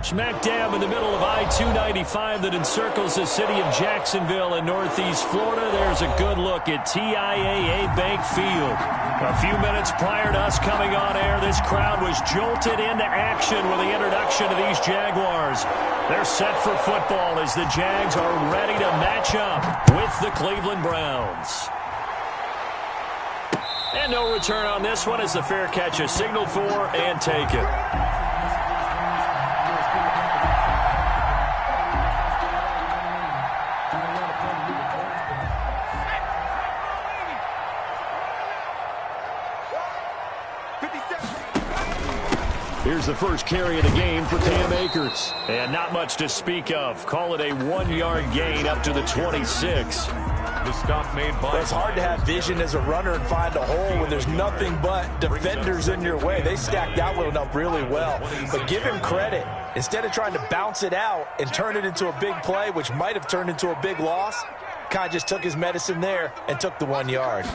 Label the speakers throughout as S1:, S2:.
S1: Smack dab in the middle of I-295 that encircles the city of Jacksonville in northeast Florida. There's a good look at TIAA Bank Field. A few minutes prior to us coming on air, this crowd was jolted into action with the introduction of these Jaguars. They're set for football as the Jags are ready to match up with the Cleveland Browns. And no return on this one as the fair catch is signaled for and taken. Here's the first carry of the game for Cam Akers. And not much to speak of. Call it a 1-yard gain up to the 26.
S2: The stop made by...
S3: Well, it's hard to have vision as a runner and find a hole when there's nothing but defenders in your way. They stacked that one up really well. But give him credit. Instead of trying to bounce it out and turn it into a big play, which might have turned into a big loss, kind of just took his medicine there and took the 1 yard.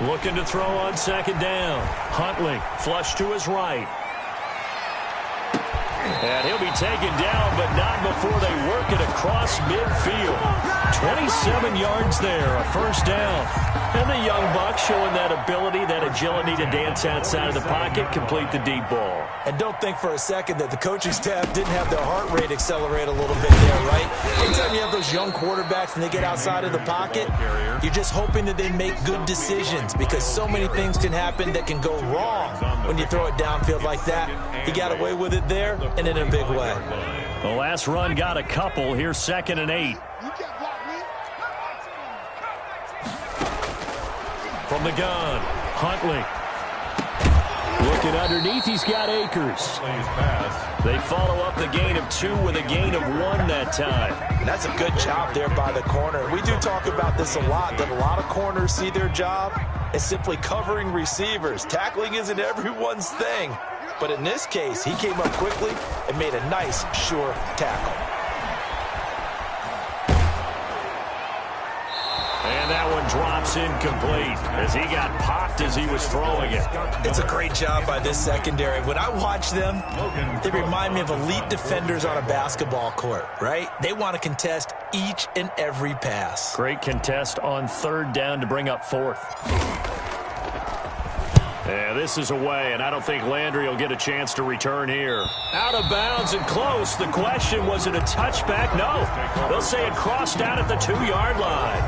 S1: Looking to throw on second down. Huntley flush to his right. And he'll be taken down, but not before they work it across midfield. 27 yards there, a first down. And the young buck showing that ability, that agility to dance outside of the pocket, complete the deep ball.
S3: And don't think for a second that the coaching staff didn't have their heart rate accelerate a little bit there, right? Anytime you have those young quarterbacks and they get outside of the pocket, you're just hoping that they make good decisions because so many things can happen that can go wrong when you throw it downfield like that. He got away with it there and in a big way.
S1: The last run got a couple. Here's 2nd and 8. From the gun, Huntley. Looking underneath, he's got Akers. They follow up the gain of 2 with a gain of 1 that time.
S3: And that's a good job there by the corner. We do talk about this a lot, that a lot of corners see their job as simply covering receivers. Tackling isn't everyone's thing. But in this case, he came up quickly and made a nice, sure tackle.
S1: And that one drops incomplete as he got popped as he was throwing it.
S3: It's a great job by this secondary. When I watch them, they remind me of elite defenders on a basketball court, right? They want to contest each and every pass.
S1: Great contest on 3rd down to bring up 4th. Yeah, this is away, and I don't think Landry will get a chance to return here. Out of bounds and close. The question, was it a touchback? No. They'll say it crossed out at the 2-yard line.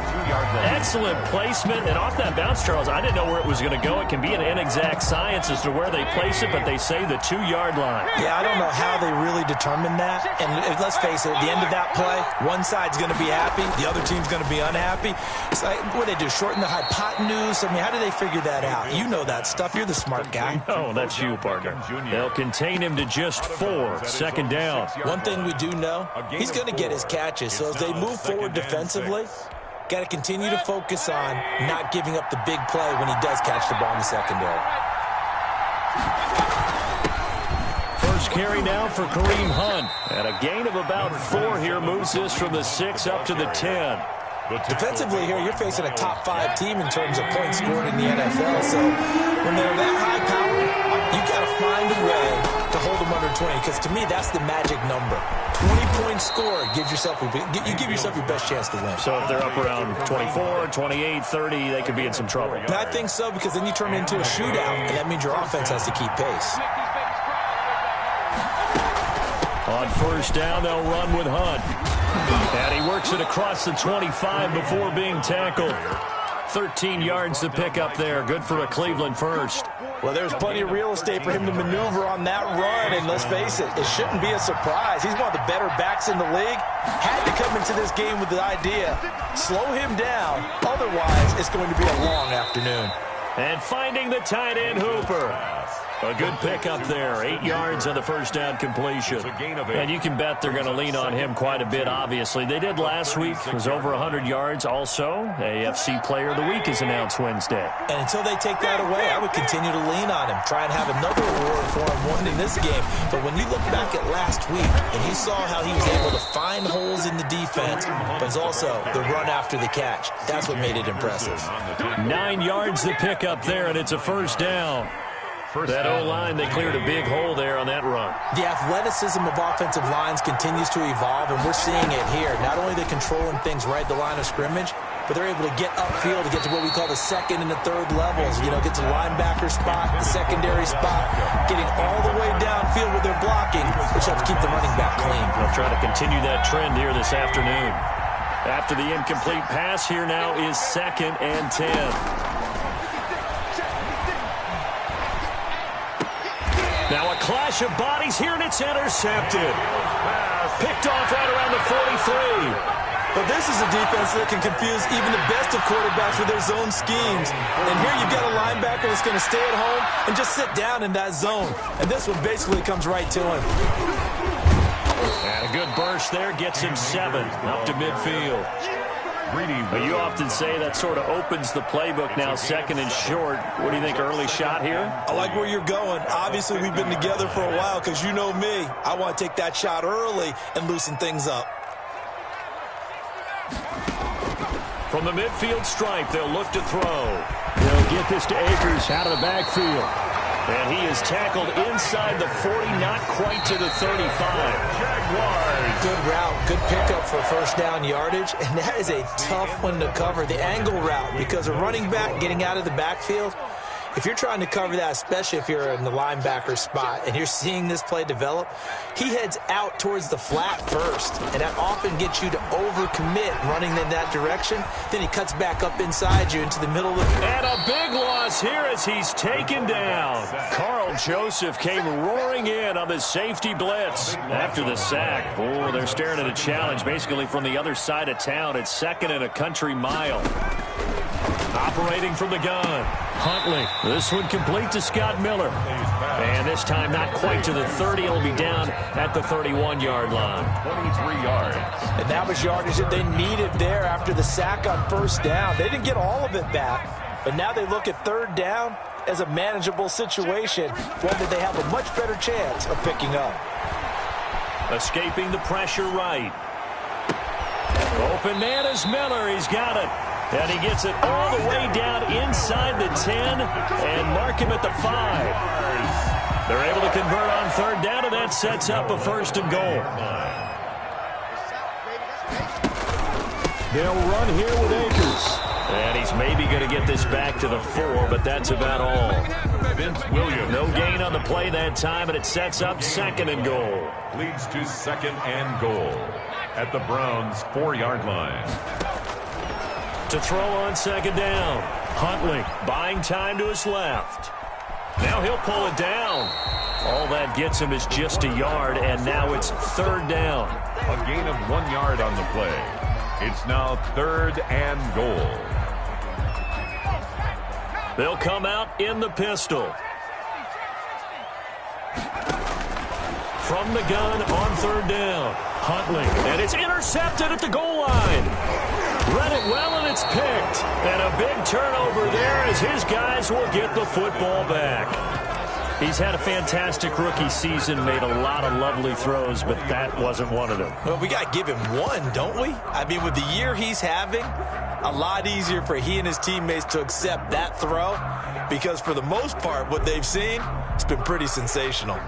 S1: Excellent placement, and off that bounce, Charles, I didn't know where it was going to go. It can be an inexact science as to where they place it, but they say the 2-yard line.
S3: Yeah, I don't know how they really determine that. And let's face it, at the end of that play, one side's going to be happy, the other team's going to be unhappy. It's like, what do they do, shorten the hypotenuse? I mean, how do they figure that out? You know that stuff. You're the smart guy.
S1: Oh, that's you, partner. They'll contain him to just 4. 2nd down.
S3: One thing we do know, he's going to get his catches. So as they move forward defensively, got to continue to focus on not giving up the big play when he does catch the ball in the secondary.
S1: First carry now for Kareem Hunt. And a gain of about 4 here moves this from the 6 up to the 10.
S3: Defensively here, you're facing a top 5 team in terms of points scored in the NFL. So when they're that high power, you got to find a way to hold them under 20. Because to me, that's the magic number. 20 points scored gives yourself you give yourself your best chance to win.
S1: So if they're up around 24, 28, 30, they could be in some trouble.
S3: And I think so, because then you turn it into a shootout, and that means your offense has to keep pace.
S1: On 1st down, they'll run with Hunt. And he works it across the 25 before being tackled. 13 yards to pick up there. Good for a Cleveland first.
S3: Well, there's plenty of real estate for him to maneuver on that run. And let's face it, it shouldn't be a surprise. He's one of the better backs in the league. Had to come into this game with the idea, slow him down. Otherwise, it's going to be a long afternoon.
S1: And finding the tight end Hooper. A good pickup there. 8 yards on the 1st down completion. And you can bet they're going to lean on him quite a bit, obviously. They did last week. It was over 100 yards. Also, AFC Player of the Week is announced Wednesday.
S3: And until they take that away, I would continue to lean on him. Try and have another award for him, one in this game. But when you look back at last week, and you saw how he was able to find holes in the defense, but it's also the run after the catch. That's what made it impressive.
S1: 9 yards to pick up there, and it's a 1st down. That O-line, they cleared a big hole there on that run.
S3: The athleticism of offensive lines continues to evolve, and we're seeing it here. Not only are they controlling things right at the line of scrimmage, but they're able to get upfield to get to what we call the second and the third levels. You know, get to the linebacker spot, the secondary spot, getting all the way downfield with their blocking, which helps keep the running back clean.
S1: They'll try to continue that trend here this afternoon. After the incomplete pass, here now is 2nd and 10. Now a clash of bodies here, and it's intercepted. Picked off right around the 43.
S3: But this is a defense that can confuse even the best of quarterbacks with their zone schemes. And here you've got a linebacker that's going to stay at home and just sit down in that zone. And this one basically comes right to him.
S1: And a good burst there gets him 7 up to midfield. But you often say that sort of opens the playbook now, 2nd and short. What do you think, early shot here?
S3: I like where you're going. Obviously, we've been together for a while because you know me. I want to take that shot early and loosen things up.
S1: From the midfield stripe, they'll look to throw. They'll get this to Akers out of the backfield. And he is tackled inside the 40, not quite to the 35. Jaguars.
S3: Good route, good pickup for first down yardage, and that is a tough one to cover, the angle route, because a running back getting out of the backfield, if you're trying to cover that, especially if you're in the linebacker spot and you're seeing this play develop, he heads out towards the flat first, and that often gets you to overcommit running in that direction. Then he cuts back up inside you into the middle of the field.
S1: And a big loss here as he's taken down. Carl Joseph came roaring in on the safety blitz after the sack. Oh, they're staring at a challenge basically from the other side of town. It's 2nd and a country mile. Operating from the gun, Huntley. This one complete to Scott Miller. And this time not quite to the 30. It'll be down at the 31-yard line.
S2: 23 yards.
S3: And that was yardage that they needed there after the sack on first down. They didn't get all of it back, but now they look at 3rd down as a manageable situation, one that they have a much better chance of picking up.
S1: Escaping the pressure right. Open man is Miller. He's got it. And he gets it all the way down inside the 10 and mark him at the 5. They're able to convert on 3rd down, and that sets up a 1st and goal. They'll run here with Akers. And he's maybe going to get this back to the 4, but that's about all.
S2: Vince Williams.
S1: No gain on the play that time, and it sets up 2nd and goal.
S2: Leads to 2nd and goal at the Browns' 4-yard line.
S1: To throw on 2nd down. Huntley buying time to his left. Now he'll pull it down. All that gets him is just a yard, and now it's 3rd down.
S2: A gain of 1 yard on the play. It's now 3rd and goal.
S1: They'll come out in the pistol. From the gun on 3rd down. Huntley, and it's intercepted at the goal line. Read it well, and it's picked. And a big turnover there as his guys will get the football back. He's had a fantastic rookie season, made a lot of lovely throws, but that wasn't one of them.
S3: Well, we got to give him one, don't we? I mean, with the year he's having, a lot easier for he and his teammates to accept that throw because for the most part, what they've seen, it's been pretty sensational.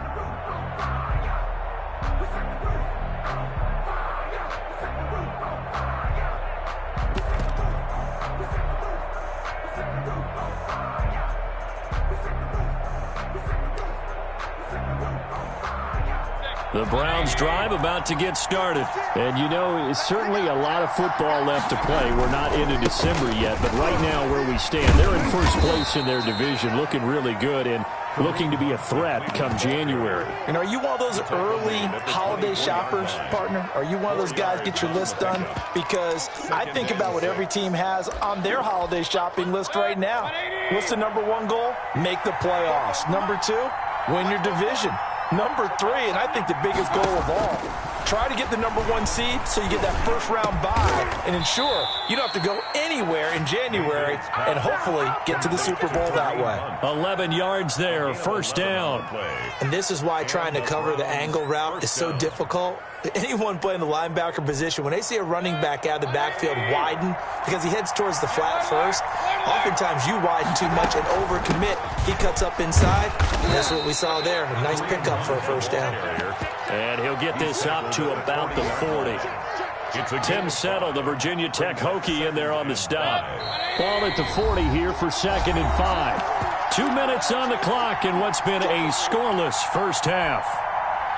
S1: The Browns drive about to get started. And, you know, it's certainly a lot of football left to play. We're not into December yet, but right now where we stand, they're in first place in their division, looking really good and looking to be a threat come January.
S3: And are you one of those early holiday shoppers, partner? Are you one of those guys get your list done? Because I think about what every team has on their holiday shopping list right now. What's the number 1 goal? Make the playoffs. Number 2, win your division. Number 3, and I think the biggest goal of all, try to get the number 1 seed so you get that first-round bye and ensure you don't have to go anywhere in January and hopefully get to the Super Bowl that way.
S1: 11 yards there, 1st down.
S3: And this is why trying to cover the angle route is so difficult. Anyone playing the linebacker position, when they see a running back out of the backfield widen because he heads towards the flat first, oftentimes you widen too much and overcommit. He cuts up inside, and that's what we saw there. A nice pickup for a first down.
S1: And he'll get this up to about the 40. Tim Settle, the Virginia Tech Hokie, in there on the stop. Ball at the 40 here for 2nd and 5. 2 minutes on the clock in what's been a scoreless first half.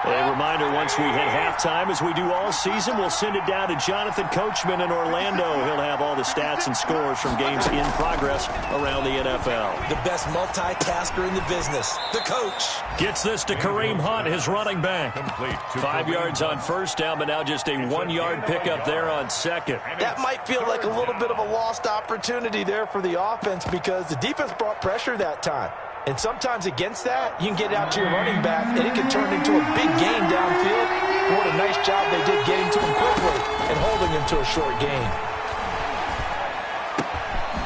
S1: A reminder, once we hit halftime, as we do all season, we'll send it down to Jonathan Coachman in Orlando. He'll have all the stats and scores from games in progress around the NFL.
S3: The best multitasker in the business, the coach.
S1: Gets this to Kareem Hunt, his running back. 5 yards on first down, but now just a 1-yard pickup there on second.
S3: That might feel like a little bit of a lost opportunity there for the offense because the defense brought pressure that time. And sometimes against that, you can get out to your running back, and it can turn into a big gain downfield. What a nice job they did getting to him quickly and holding him to a short gain.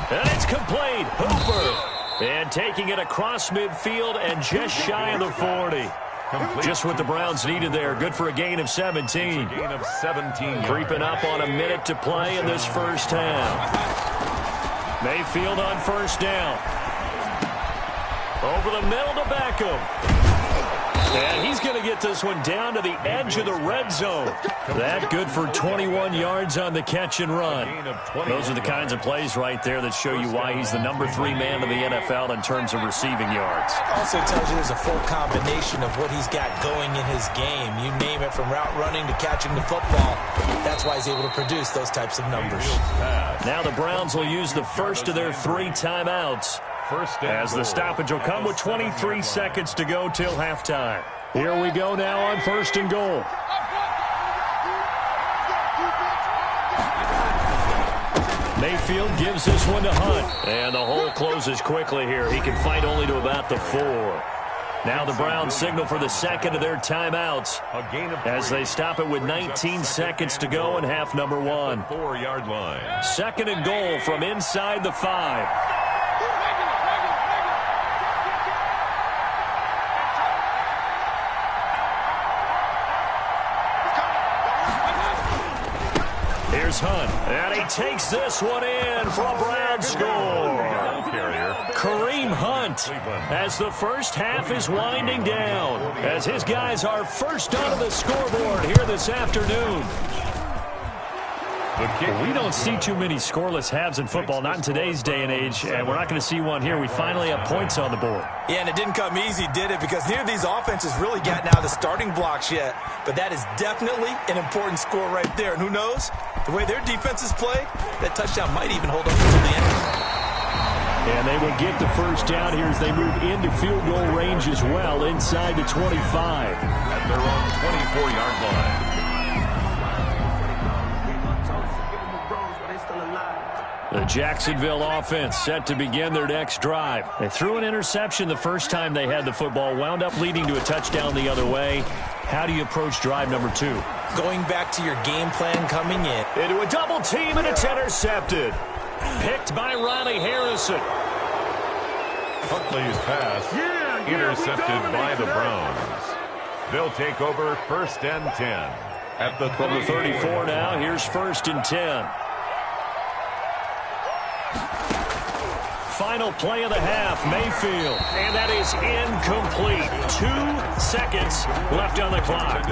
S1: And it's complete. Hooper. And taking it across midfield and just shy of the 40. Just what the Browns needed there. Good for a gain of 17.
S2: Gain of 17.
S1: Creeping up on a minute to play in this first half. Mayfield on first down. Over the middle to Beckham. And he's going to get this one down to the edge of the red zone. That good for 21 yards on the catch and run. Those are the kinds of plays right there that show you why he's the number 3 man in the NFL in terms of receiving yards.
S3: Also tells you there's a full combination of what he's got going in his game. You name it, from route running to catching the football. That's why he's able to produce those types of numbers.
S1: Now the Browns will use the first of their 3 timeouts, as the stoppage will come with 23 seconds to go till halftime. Here we go now on 1st and goal. Mayfield gives this one to Hunt. And the hole closes quickly here. He can fight only to about the 4. Now the Browns signal for the second of their timeouts as they stop it with 19 seconds to go in half number 1.
S2: 4-yard line.
S1: 2nd and goal from inside the 5. Here's Hunt, and he takes this one in for a Browns score. Kareem Hunt, as the first half is winding down, as his guys are first onto the scoreboard here this afternoon. We don't see too many scoreless halves in football, not in today's day and age, and we're not going to see one here. We finally have points on the board.
S3: Yeah, and it didn't come easy, did it? Because neither of these offenses really gotten out of the starting blocks yet. But that is definitely an important score right there. And who knows? The way their defenses play, that touchdown might even hold up until the end.
S1: And they will get the first down here as they move into field goal range as well, inside the 25.
S2: At their own 24-yard line.
S1: The Jacksonville offense set to begin their next drive. They threw an interception the first time they had the football, wound up leading to a touchdown the other way. How do you approach drive number 2?
S3: Going back to your game plan coming in.
S1: Into a double team, and it's intercepted. Picked by Ronnie Harrison.
S2: Huntley's pass intercepted by the Browns. They'll take over 1st and 10.
S1: From the 34 now, here's 1st and 10. Final play of the half, Mayfield. And that is incomplete. 2 seconds left on the clock.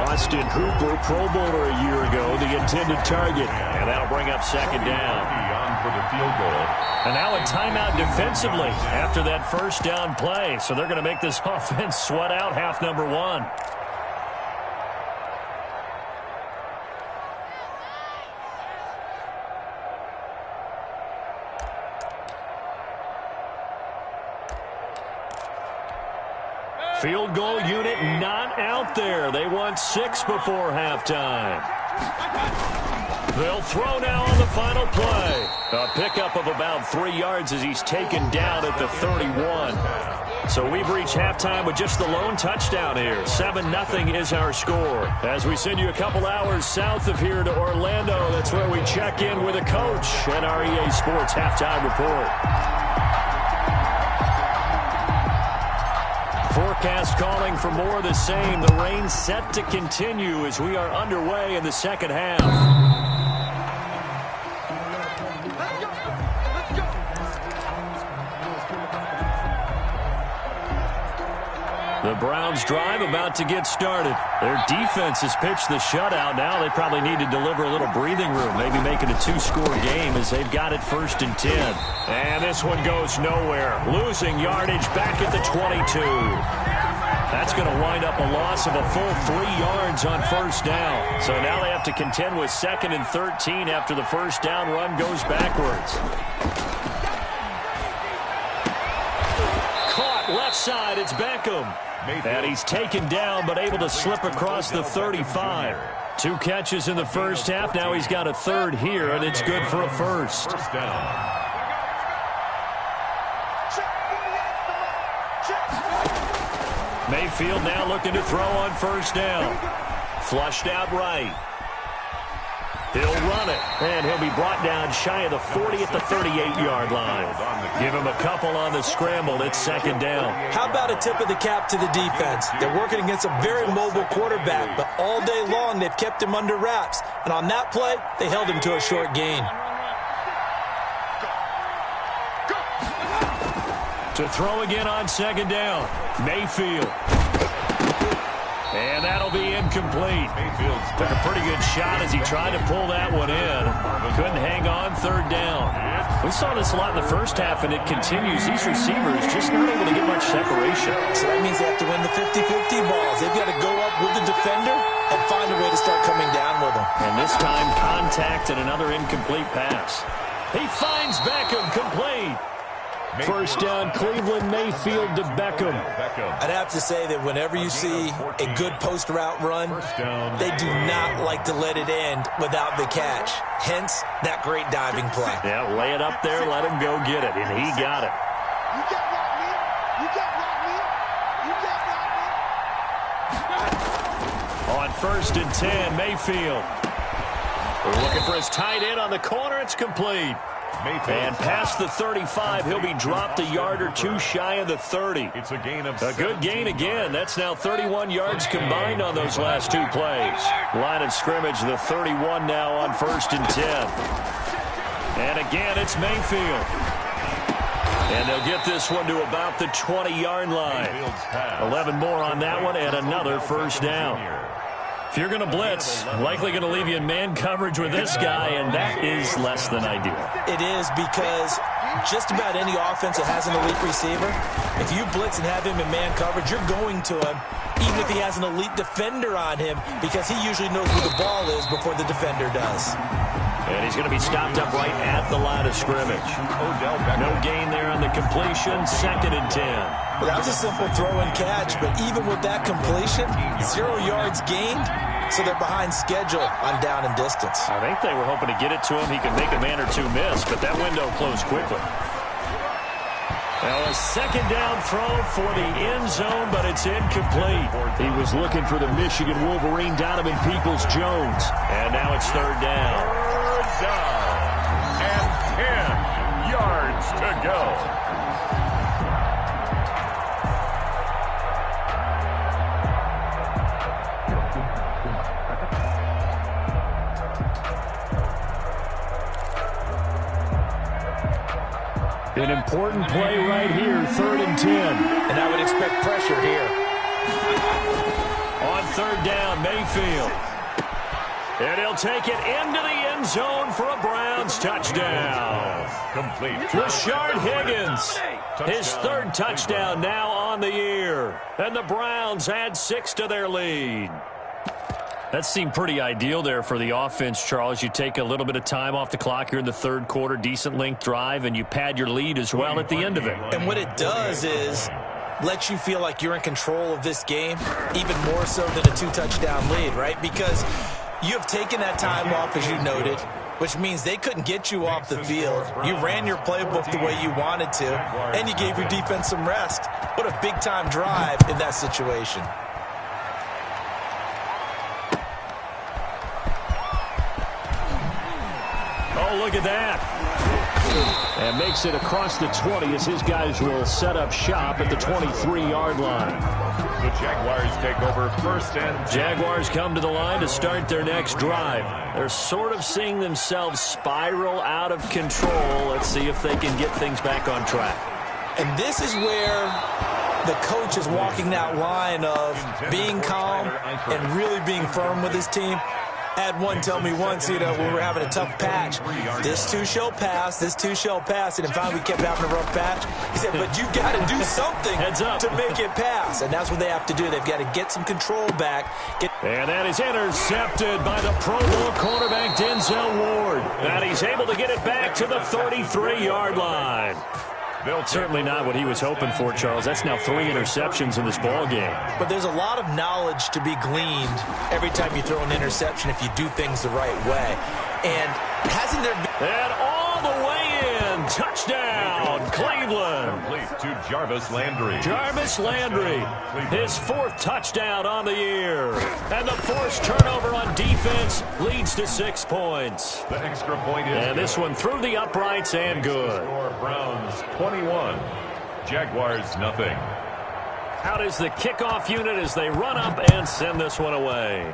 S1: Austin Hooper, Pro Bowler a year ago, the intended target. And that'll bring up 2nd down.
S2: On for the field goal.
S1: And now a timeout defensively after that first down play. So they're going to make this offense sweat out half number 1. Field goal unit not out there. They want 6 before halftime. They'll throw now on the final play. A pickup of about 3 yards as he's taken down at the 31. So we've reached halftime with just the lone touchdown here. 7-0 is our score. As we send you a couple hours south of here to Orlando, that's where we check in with a coach and our EA Sports Halftime Report. Forecast calling for more of the same. The rain set to continue as we are underway in the second half. The Browns drive about to get started. Their defense has pitched the shutout. Now they probably need to deliver a little breathing room, maybe make it a two-score game as they've got it 1st and 10. And this one goes nowhere. Losing yardage back at the 22. That's going to wind up a loss of a full 3 yards on 1st down. So now they have to contend with 2nd and 13 after the 1st down run goes backwards. Caught left side. It's Beckham. And he's taken down but able to slip across the 35. 2 catches in the 1st half. Now he's got a 3rd here, and it's good for a 1st.
S2: 1st down.
S1: Mayfield now looking to throw on 1st down. Flushed out right. He'll run it, and he'll be brought down shy of the 40 at the 38-yard line. Give him a couple on the scramble. It's 2nd down.
S3: How about a tip of the cap to the defense? They're working against a very mobile quarterback, but all day long they've kept him under wraps. And on that play, they held him to a short gain.
S1: To throw again on 2nd down. Mayfield. And that'll be incomplete. Took a pretty good shot as he tried to pull that one in. Couldn't hang on 3rd down. We saw this a lot in the 1st half, and it continues. These receivers just not able to get much separation.
S3: So that means they have to win the 50-50 balls. They've got to go up with the defender and find a way to start coming down with them.
S1: And this time, contact and another incomplete pass. He finds Beckham, complete. 1st down, Cleveland. Mayfield to Beckham.
S3: I'd have to say that whenever you see a good post route run, they do not like to let it end without the catch. Hence, that great diving play.
S1: Yeah, lay it up there, let him go get it, and he got it. On 1st and 10, Mayfield. We're looking for his tight end on the corner. It's complete. And past the 35, he'll be dropped a yard or 2 shy of the 30.
S2: It's a gain of
S1: a good gain again. That's now 31 yards combined on those last 2 plays. Line of scrimmage, the 31 now on 1st and 10. And again, it's Mayfield. And they'll get this one to about the 20-yard line. 11 more on that one and another 1st down. If you're going to blitz, likely going to leave you in man coverage with this guy, and that is less than ideal.
S3: It is, because just about any offense that has an elite receiver, if you blitz and have him in man coverage, you're going to him, even if he has an elite defender on him, because he usually knows where the ball is before the defender does.
S1: And he's going to be stopped up right at the line of scrimmage. No gain there on the completion. 2nd and 10.
S3: Well, that was a simple throw and catch, but even with that completion, 0 yards gained, so they're behind schedule on down and distance.
S1: I think they were hoping to get it to him. He could make a man or 2 miss, but that window closed quickly. Now a 2nd down throw for the end zone, but it's incomplete. He was looking for the Michigan Wolverine, Donovan Peoples-Jones. And now it's 3rd down.
S2: 3rd down. And 10 yards to go.
S1: An important play right here, 3rd and 10.
S3: And I would expect pressure here.
S1: On 3rd down, Mayfield. And he'll take it into the end zone for a Browns touchdown.
S2: Complete.
S1: Rashard Higgins, his 3rd touchdown now on the year. And the Browns add 6 to their lead. That seemed pretty ideal there for the offense, Charles. You take a little bit of time off the clock here in the 3rd quarter, decent length drive, and you pad your lead as well at the end of it.
S3: And what it does is let you feel like you're in control of this game, even more so than a 2-touchdown lead, right? Because you have taken that time off, as you noted, which means they couldn't get you off the field. You ran your playbook the way you wanted to, and you gave your defense some rest. What a big-time drive in that situation.
S1: Oh, look at that. And makes it across the 20 as his guys will set up shop at the 23-yard line.
S2: The Jaguars take over first and 10.
S1: Jaguars come to the line to start their next drive. They're sort of seeing themselves spiral out of control. Let's see if they can get things back on track.
S3: And this is where the coach is walking that line of being calm and really being firm with his team. I had one tell me once, when we were having a tough patch, this too shall pass, this too shall pass. And finally we kept having a rough patch. He said, but you got to do something to make it pass. And that's what they have to do. They've got to get some control back.
S1: And that is intercepted by the Pro Bowl cornerback Denzel Ward. And he's able to get it back to the 33-yard line. Certainly not what he was hoping for, Charles. That's now 3 interceptions in this ball game.
S3: But there's a lot of knowledge to be gleaned every time you throw an interception if you do things the right way. And hasn't there been...
S1: And all the way in. Touchdown, Cleveland.
S2: Complete to Jarvis Landry.
S1: Jarvis Landry, his 4th touchdown on the year. And the forced turnover on defense leads to 6 points.
S2: The extra point is...
S1: And this one through the uprights and good.
S2: Score Browns 21. Jaguars nothing.
S1: Out is the kickoff unit as they run up and send this one away.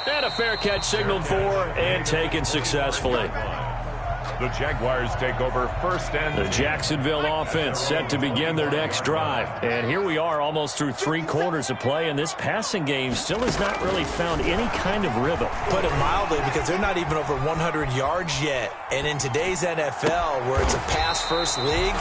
S1: And a fair catch signaled for and taken successfully.
S2: The Jaguars take over first and...
S1: The Jacksonville offense set to begin their next drive. And here we are almost through 3 quarters of play, and this passing game still has not really found any kind of rhythm.
S3: Put it mildly, because they're not even over 100 yards yet. And in today's NFL, where it's a pass-first league,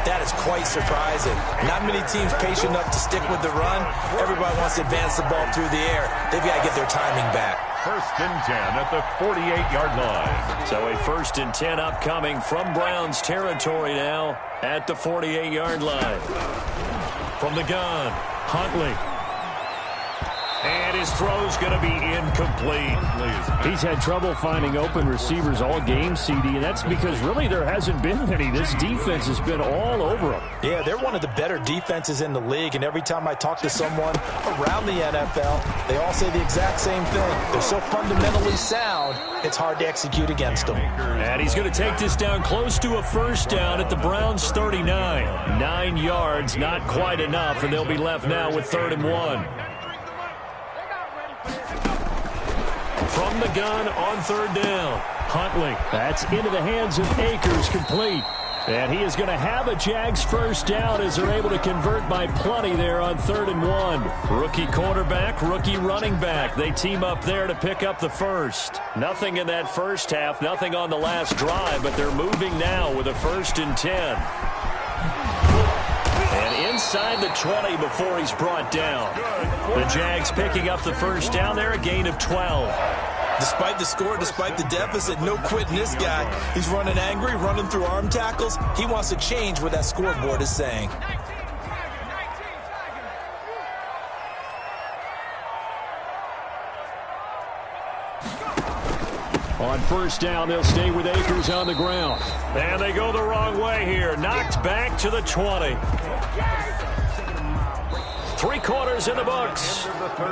S3: that is quite surprising. Not many teams patient enough to stick with the run. Everybody wants to advance the ball through the air. They've got to get their timing back.
S2: First and 10 at the 48-yard line.
S1: So a 1st and 10 upcoming from Browns territory now at the 48-yard line. From the gun, Huntley. And his throw's going to be incomplete. He's had trouble finding open receivers all game, CD, and that's because really there hasn't been many. This defense has been all over them.
S3: Yeah, they're one of the better defenses in the league, and every time I talk to someone around the NFL, they all say the exact same thing. They're so fundamentally sound, it's hard to execute against them.
S1: And he's going to take this down close to a 1st down at the Browns' 39. 9 yards, not quite enough, and they'll be left now with 3rd and 1. From the gun on 3rd down. Huntley, that's into the hands of Akers, complete. And he is going to have a Jags 1st down as they're able to convert by plenty there on 3rd and 1. Rookie quarterback, rookie running back. They team up there to pick up the 1st. Nothing in that first half, nothing on the last drive, but they're moving now with a 1st and 10. And inside the 20 before he's brought down. The Jags picking up the 1st down there, a gain of 12.
S3: Despite the score, despite the deficit, no quitting this guy. He's running angry, running through arm tackles. He wants to change what that scoreboard is saying.
S1: On 1st down, they'll stay with Akers on the ground. And they go the wrong way here. Knocked back to the 20. 3 quarters in the books.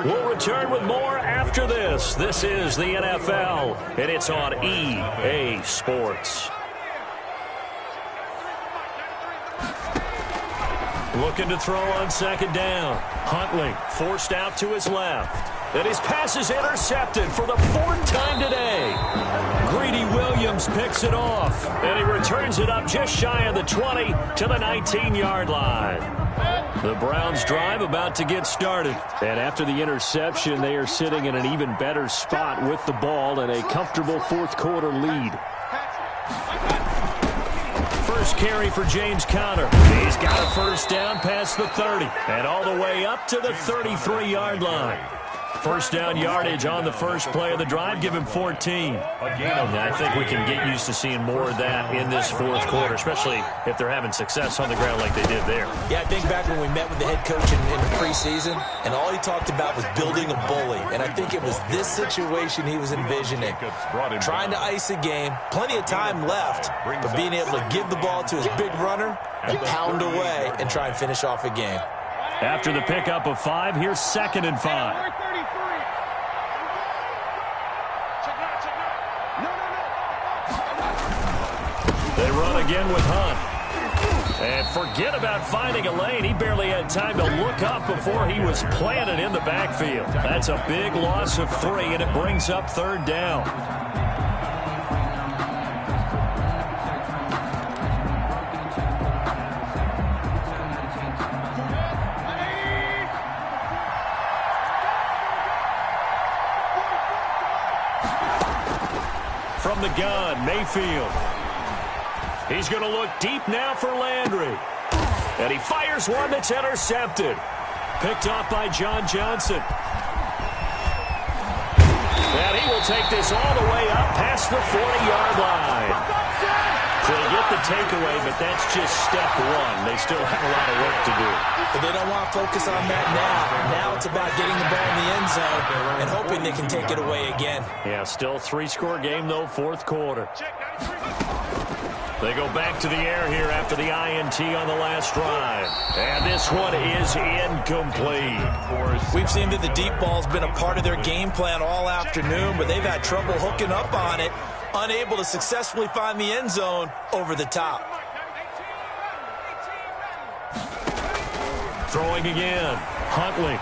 S1: We'll return with more after this. This is the NFL, and it's on EA Sports. Looking to throw on 2nd down. Huntley forced out to his left. And his pass is intercepted for the 4th time today. Greedy Williams picks it off. And he returns it up just shy of the 20 to the 19-yard line. The Browns drive about to get started. And after the interception, they are sitting in an even better spot with the ball and a comfortable 4th quarter lead. First carry for James Conner. He's got a 1st down past the 30 and all the way up to the 33-yard line. 1st down yardage on the first play of the drive. Give him 14. I think we can get used to seeing more of that in this 4th quarter, especially if they're having success on the ground like they did there.
S3: Yeah, I think back when we met with the head coach in the preseason, and all he talked about was building a bully. And I think it was this situation he was envisioning. Trying to ice a game, plenty of time left, but being able to give the ball to his big runner and pound away and try and finish off a game.
S1: After the pickup of 5, here's 2nd and 5. They run again with Hunt. And forget about finding a lane. He barely had time to look up before he was planted in the backfield. That's a big loss of 3, and it brings up 3rd down. From the gun, Mayfield. He's going to look deep now for Landry. And he fires one that's intercepted. Picked off by John Johnson. And he will take this all the way up past the 40-yard line. So they get the takeaway, but that's just step 1. They still have a lot of work to do.
S3: But they don't want to focus on that now. Now it's about getting the ball in the end zone and hoping they can take it away again.
S1: Yeah, still 3-score game, though, 4th quarter. They go back to the air here after the INT on the last drive. And this one is incomplete.
S3: We've seen that the deep ball's been a part of their game plan all afternoon, but they've had trouble hooking up on it, unable to successfully find the end zone over the top.
S1: Throwing again. Huntley.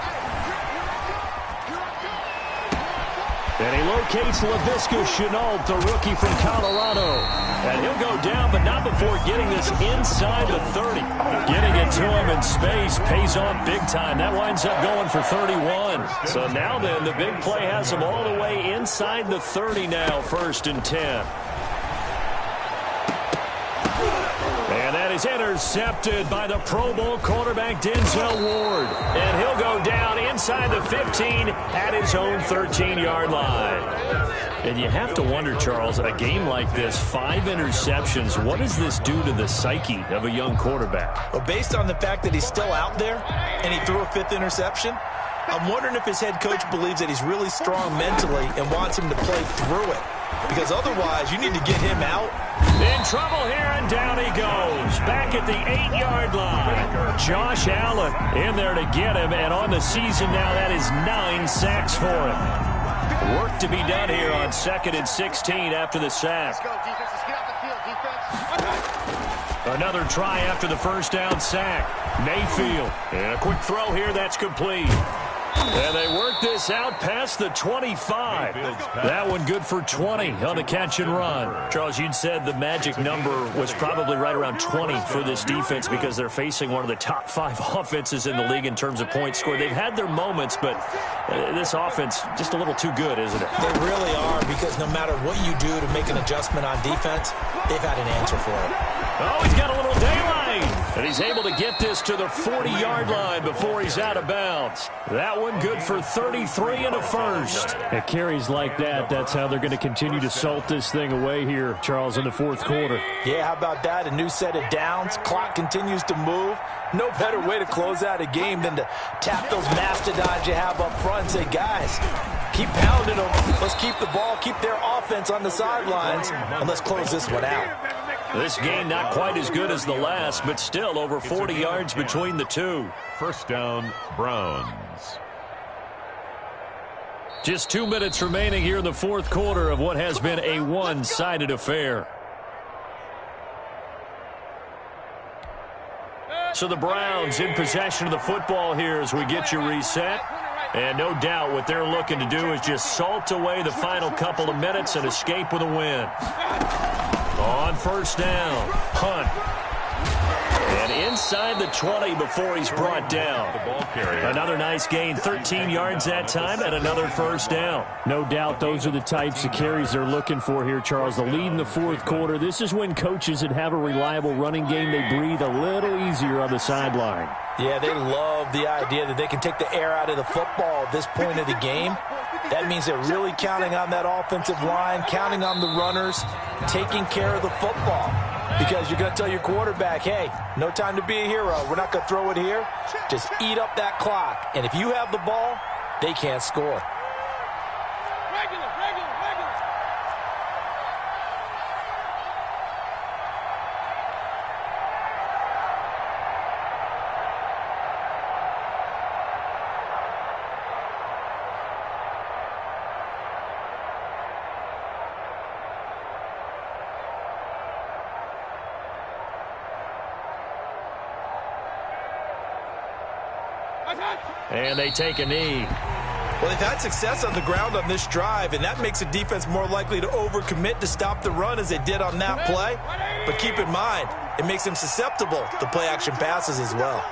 S1: And he locates LaVisca Chenault, the rookie from Colorado. And he'll go down, but not before getting this inside the 30. Getting it to him in space pays off big time. That winds up going for 31. So now then, the big play has him all the way inside the 30 now, 1st and 10. And that is intercepted by the Pro Bowl quarterback Denzel Ward. And he'll go down inside the 15 at his own 13-yard line. And you have to wonder, Charles, a game like this, 5 interceptions, what does this do to the psyche of a young quarterback?
S3: Well, based on the fact that he's still out there and he threw a 5th interception, I'm wondering if his head coach believes that he's really strong mentally and wants him to play through it. Because otherwise, you need to get him out.
S1: In trouble here, and down he goes. Back at the 8-yard line. Josh Allen in there to get him, and on the season now, that is 9 sacks for him. Work to be done here on 2nd and 16 after the sack. Another try after the 1st down sack. Mayfield. And a quick throw here, that's complete. And they work this out past the 25. That one good for 20 on the catch and run. Charles, you'd said the magic number was probably right around 20 for this defense because they're facing one of the top 5 offenses in the league in terms of points scored. They've had their moments, but this offense just a little too good, isn't it?
S3: They really are, because no matter what you do to make an adjustment on defense, they've had an answer for it.
S1: Oh, he's got a little daylight. And he's able to get this to the 40-yard line before he's out of bounds. That one good for 33 and a 1st.
S4: At carries like that, that's how they're going to continue to salt this thing away here, Charles, in the 4th quarter.
S3: Yeah, how about that? A new set of downs. Clock continues to move. No better way to close out a game than to tap those mastodons you have up front and say, guys, keep pounding them. Let's keep the ball, keep their offense on the sidelines, and let's close this one out.
S1: This game not quite as good as the last, but still over 40 yards between the two.
S2: 1st down, Browns.
S1: Just 2 minutes remaining here in the 4th quarter of what has been a one-sided affair. So the Browns in possession of the football here as we get you reset. And no doubt what they're looking to do is just salt away the final couple of minutes and escape with a win. On 1st down, Hunt. And inside the 20 before he's brought down. Another nice gain, 13 yards that time, and another 1st down.
S4: No doubt those are the types of carries they're looking for here, Charles. The lead in the 4th quarter. This is when coaches that have a reliable running game, they breathe a little easier on the sideline.
S3: Yeah, they love the idea that they can take the air out of the football at this point of the game. That means they're really counting on that offensive line, counting on the runners, taking care of the football. Because you're going to tell your quarterback, hey, no time to be a hero. We're not going to throw it here. Just eat up that clock. And if you have the ball, they can't score.
S1: And they take a knee.
S3: Well, they've had success on the ground on this drive, and that makes the defense more likely to overcommit to stop the run as they did on that play. But keep in mind, it makes them susceptible to play-action passes as well.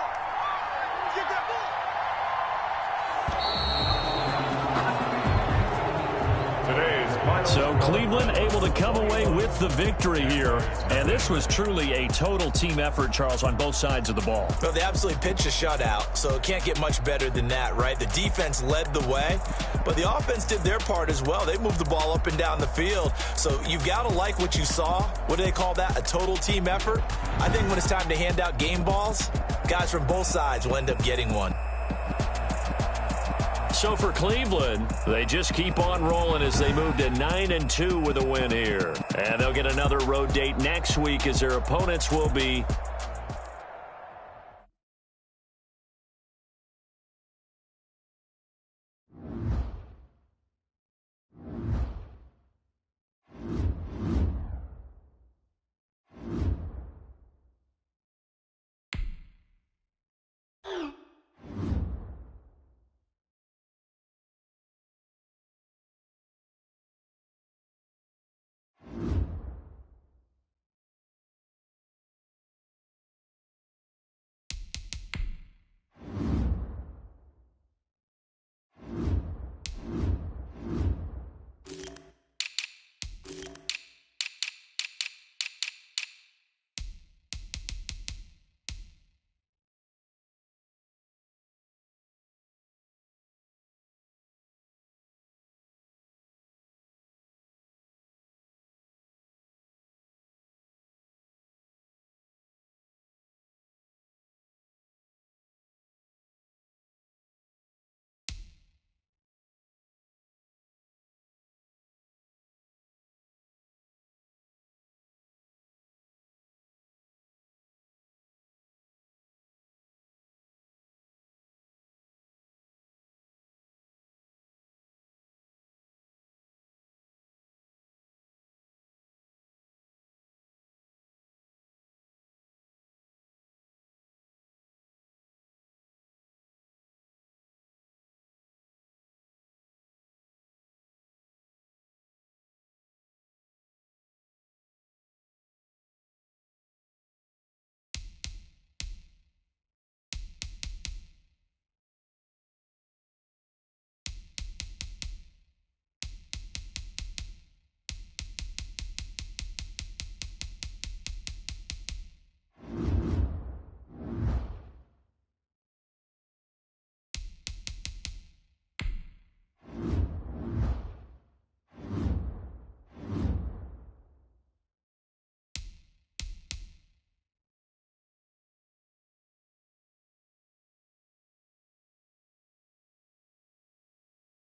S1: So Cleveland able to come away with the victory here. And this was truly a total team effort, Charles, on both sides of the ball.
S3: Well, they absolutely pitched a shutout, so it can't get much better than that, right? The defense led the way, but the offense did their part as well. They moved the ball up and down the field. So you've got to like what you saw. What do they call that? A total team effort? I think when it's time to hand out game balls, guys from both sides will end up getting one.
S1: So for Cleveland, they just keep on rolling as they move to 9-2 with a win here. And they'll get another road date next week as their opponents will be